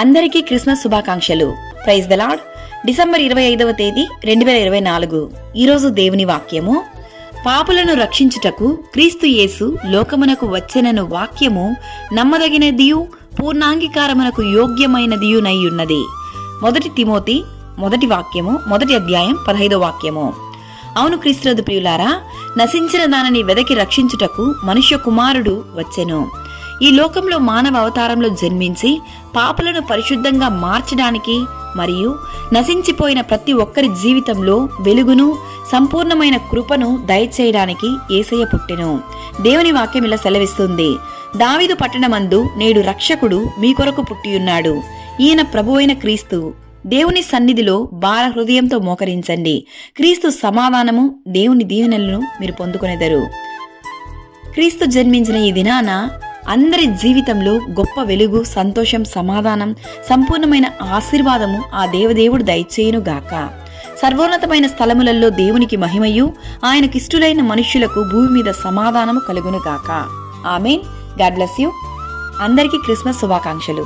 అందరికీ క్రిస్మస్ శుభాకాంక్షలు. Praise the Lord. December 25వ తేదీ 2024. ఈరోజు దేవుని వాక్యము, పాపులను రక్షించుటకు క్రీస్తు యేసు లోకమునకు వచ్చెనను వాక్యము నమ్మదగినదియు పూర్ణాంగీకారమునకు యోగ్యమైనదియునయ్యున్నది. 1 తిమోతి 1 వాక్యము 1 అధ్యాయం 15వ వాక్యము. అవును క్రీస్తునందు ప్రియులారా, నశించిన దానిని వెదకి రక్షించుటకు మనుష్య కుమారుడు వచ్చెను. ఈ లోకంలో మానవ అవతారంలో జన్మించి పాపులను పరిశుద్ధంగా మార్చడానికి మరియు నశించిపోయిన ప్రతి ఒక్కరి జీవితంలో వెలుగును, సంపూర్ణమైన కృపను దయచేయడానికి యేసయ్య పుట్టెను. దేవుని వాక్యం ఇలా సెలవిస్తుంది, దావీదు పట్టణమందు నేడు రక్షకుడు మీ కొరకు పుట్టియున్నాడు. ఈయన ప్రభువైన క్రీస్తు. దేవుని సన్నిధిలో భార హృదయంతో మోకరించండి. క్రీస్తు సమాధానము, దేవుని దీవెనలను మీరు పొందుకొనెదరు. క్రీస్తు జన్మించిన ఈ దినాన అందరి జీవితంలో గొప్ప వెలుగు, సంతోషం, సమాధానం, సంపూర్ణమైన ఆశీర్వాదము ఆ దేవదేవుడు దయచేయును గాక. సర్వోన్నతమైన స్థలములలో దేవునికి మహిమయు, ఆయనకిష్టులైన మనుష్యులకు భూమి మీద సమాధానము కలుగును గాక. ఆమేన్. God bless you. అందరికీ క్రిస్మస్ శుభాకాంక్షలు.